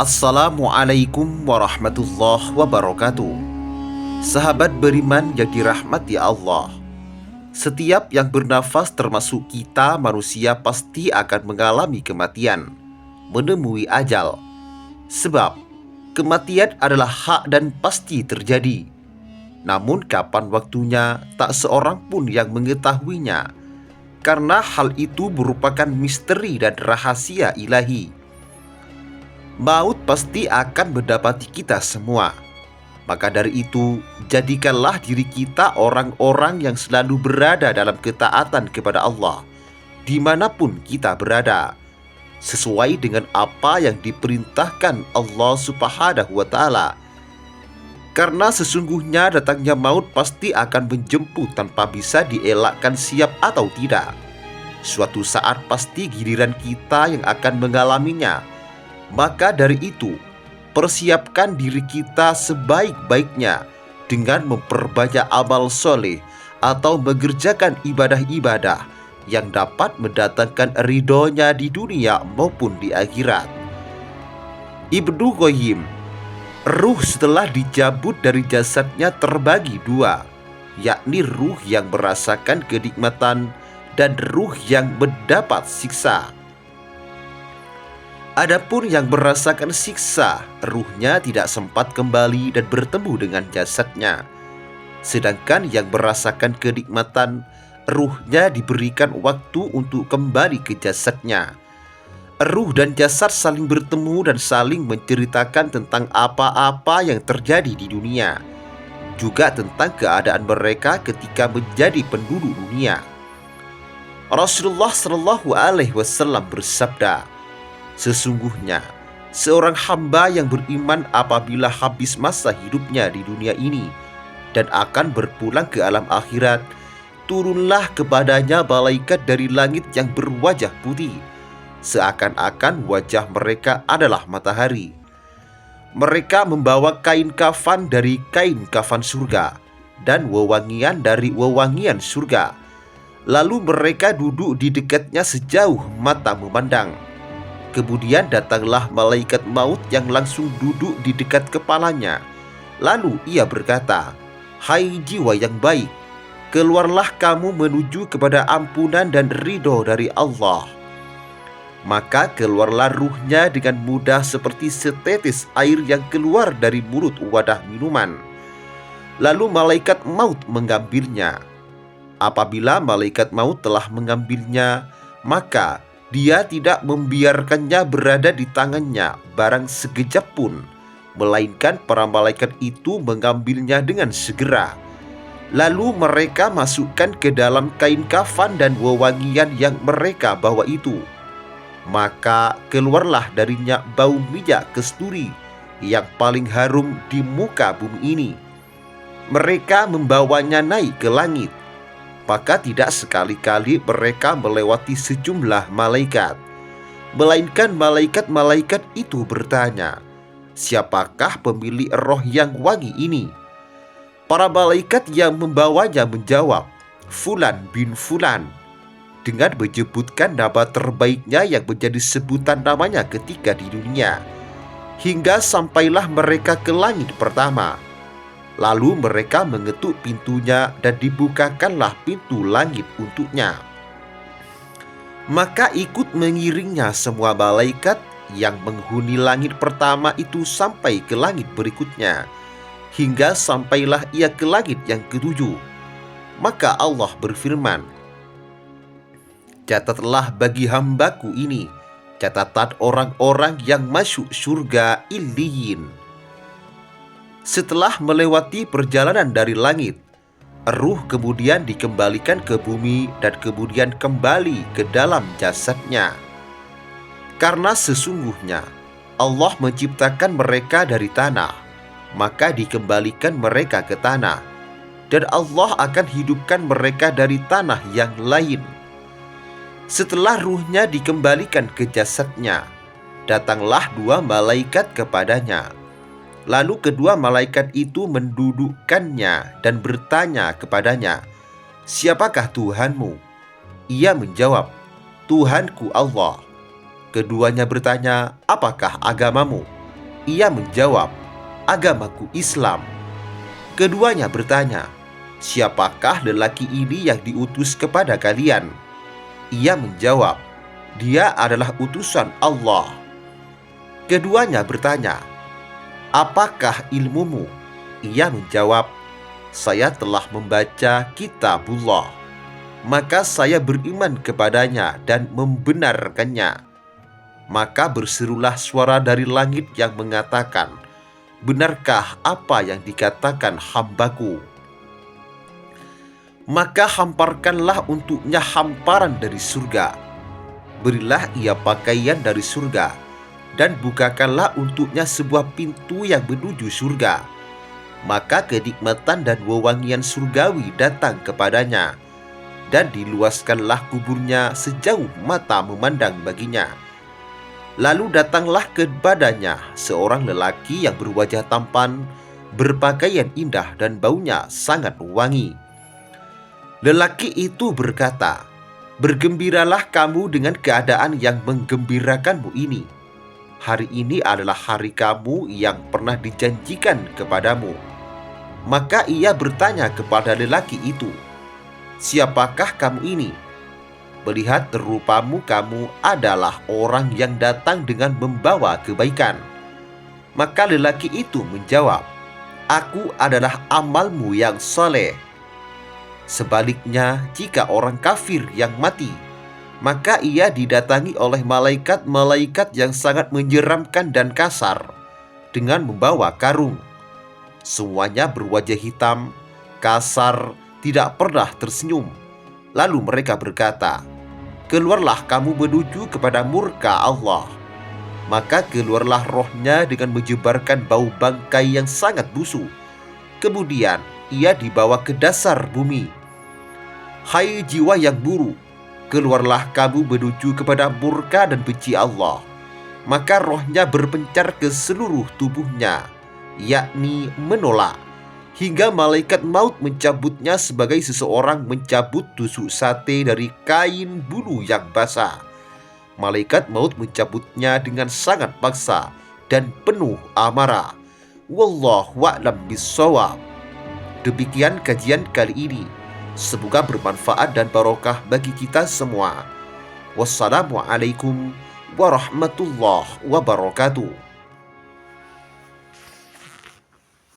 Assalamualaikum warahmatullahi wabarakatuh. Sahabat beriman yang dirahmati Allah, setiap yang bernafas termasuk kita manusia pasti akan mengalami kematian, menemui ajal. Sebab kematian adalah hak dan pasti terjadi. Namun kapan waktunya tak seorang pun yang mengetahuinya, karena hal itu merupakan misteri dan rahasia ilahi. Maut pasti akan mendapati kita semua. Maka dari itu, jadikanlah diri kita orang-orang yang selalu berada dalam ketaatan kepada Allah, dimanapun kita berada, sesuai dengan apa yang diperintahkan Allah Subhanahu wa Ta'ala. Karena sesungguhnya datangnya maut pasti akan menjemput tanpa bisa dielakkan siap atau tidak. Suatu saat pasti giliran kita yang akan mengalaminya. Maka dari itu, persiapkan diri kita sebaik-baiknya dengan memperbanyak amal soleh atau mengerjakan ibadah-ibadah yang dapat mendatangkan ridhonya di dunia maupun di akhirat. Ibnu Qayyim, ruh setelah dicabut dari jasadnya terbagi dua, yakni ruh yang merasakan kenikmatan dan ruh yang mendapat siksa. Adapun yang merasakan siksa, ruhnya tidak sempat kembali dan bertemu dengan jasadnya. Sedangkan yang merasakan kenikmatan, ruhnya diberikan waktu untuk kembali ke jasadnya. Ruh dan jasad saling bertemu dan saling menceritakan tentang apa-apa yang terjadi di dunia, juga tentang keadaan mereka ketika menjadi penduduk dunia. Rasulullah Shallallahu Alaihi Wasallam bersabda, "Sesungguhnya seorang hamba yang beriman apabila habis masa hidupnya di dunia ini dan akan berpulang ke alam akhirat, turunlah kepadanya malaikat dari langit yang berwajah putih, seakan-akan wajah mereka adalah matahari. Mereka membawa kain kafan dari kain kafan surga dan wewangian dari wewangian surga. Lalu mereka duduk di dekatnya sejauh mata memandang. Kemudian datanglah malaikat maut yang langsung duduk di dekat kepalanya. Lalu ia berkata, 'Hai jiwa yang baik, keluarlah kamu menuju kepada ampunan dan ridho dari Allah.' Maka keluarlah ruhnya dengan mudah seperti setetes air yang keluar dari mulut wadah minuman. Lalu malaikat maut mengambilnya. Apabila malaikat maut telah mengambilnya, maka dia tidak membiarkannya berada di tangannya barang sekejap pun, melainkan para malaikat itu mengambilnya dengan segera. Lalu mereka masukkan ke dalam kain kafan dan wewangian yang mereka bawa itu. Maka keluarlah darinya bau minyak kasturi yang paling harum di muka bumi ini. Mereka membawanya naik ke langit. Maka tidak sekali-kali mereka melewati sejumlah malaikat, melainkan malaikat-malaikat itu bertanya, 'Siapakah pemilik roh yang wangi ini?' Para malaikat yang membawanya menjawab, 'Fulan bin Fulan,' dengan menyebutkan nama terbaiknya yang menjadi sebutan namanya ketika di dunia, hingga sampailah mereka ke langit pertama. Lalu mereka mengetuk pintunya dan dibukakanlah pintu langit untuknya. Maka ikut mengiringnya semua malaikat yang menghuni langit pertama itu sampai ke langit berikutnya, hingga sampailah ia ke langit yang ketujuh. Maka Allah berfirman, 'Catatlah bagi hambaku ini catatan orang-orang yang masuk surga Illiyin.' Setelah melewati perjalanan dari langit, ruh kemudian dikembalikan ke bumi dan kemudian kembali ke dalam jasadnya. Karena sesungguhnya Allah menciptakan mereka dari tanah, maka dikembalikan mereka ke tanah, dan Allah akan hidupkan mereka dari tanah yang lain. Setelah ruhnya dikembalikan ke jasadnya, datanglah dua malaikat kepadanya. Lalu kedua malaikat itu mendudukkannya dan bertanya kepadanya, 'Siapakah Tuhanmu?' Ia menjawab, 'Tuhanku Allah.' Keduanya bertanya, 'Apakah agamamu?' Ia menjawab, "Agamaku Islam." Keduanya bertanya, "Siapakah lelaki ini yang diutus kepada kalian?" Ia menjawab, "Dia adalah utusan Allah." Keduanya bertanya, "Apakah ilmumu?" Ia menjawab, "Saya telah membaca kitabullah, maka saya beriman kepadanya dan membenarkannya." Maka berserulah suara dari langit yang mengatakan, "Benarkah apa yang dikatakan hambaku?" Maka hamparkanlah untuknya hamparan dari surga. Berilah ia pakaian dari surga, dan bukakanlah untuknya sebuah pintu yang menuju surga. Maka kenikmatan dan wewangian surgawi datang kepadanya, dan diluaskanlah kuburnya sejauh mata memandang baginya. Lalu datanglah kepadanya seorang lelaki yang berwajah tampan, berpakaian indah dan baunya sangat wangi. Lelaki itu berkata, "Bergembiralah kamu dengan keadaan yang menggembirakanmu ini. Hari ini adalah hari kamu yang pernah dijanjikan kepadamu." Maka ia bertanya kepada lelaki itu, "Siapakah kamu ini?" "Melihat rupamu, kamu adalah orang yang datang dengan membawa kebaikan." Maka lelaki itu menjawab, "Aku adalah amalmu yang saleh." Sebaliknya, jika orang kafir yang mati, maka ia didatangi oleh malaikat-malaikat yang sangat menyeramkan dan kasar dengan membawa karung. Semuanya berwajah hitam, kasar, tidak pernah tersenyum. Lalu mereka berkata, "Keluarlah kamu menuju kepada murka Allah." Maka keluarlah rohnya dengan menyebarkan bau bangkai yang sangat busuk. Kemudian ia dibawa ke dasar bumi. "Hai jiwa yang buruk, keluarlah kamu menuju kepada murka dan benci Allah." Maka rohnya berpencar ke seluruh tubuhnya, yakni menolak, hingga malaikat maut mencabutnya sebagai seseorang mencabut tusuk sate dari kain bulu yang basah. Malaikat maut mencabutnya dengan sangat paksa dan penuh amarah. Wallahu a'lam bishawab. Demikian kajian kali ini. Semoga bermanfaat dan barokah bagi kita semua. Wassalamualaikum warahmatullahi wabarakatuh.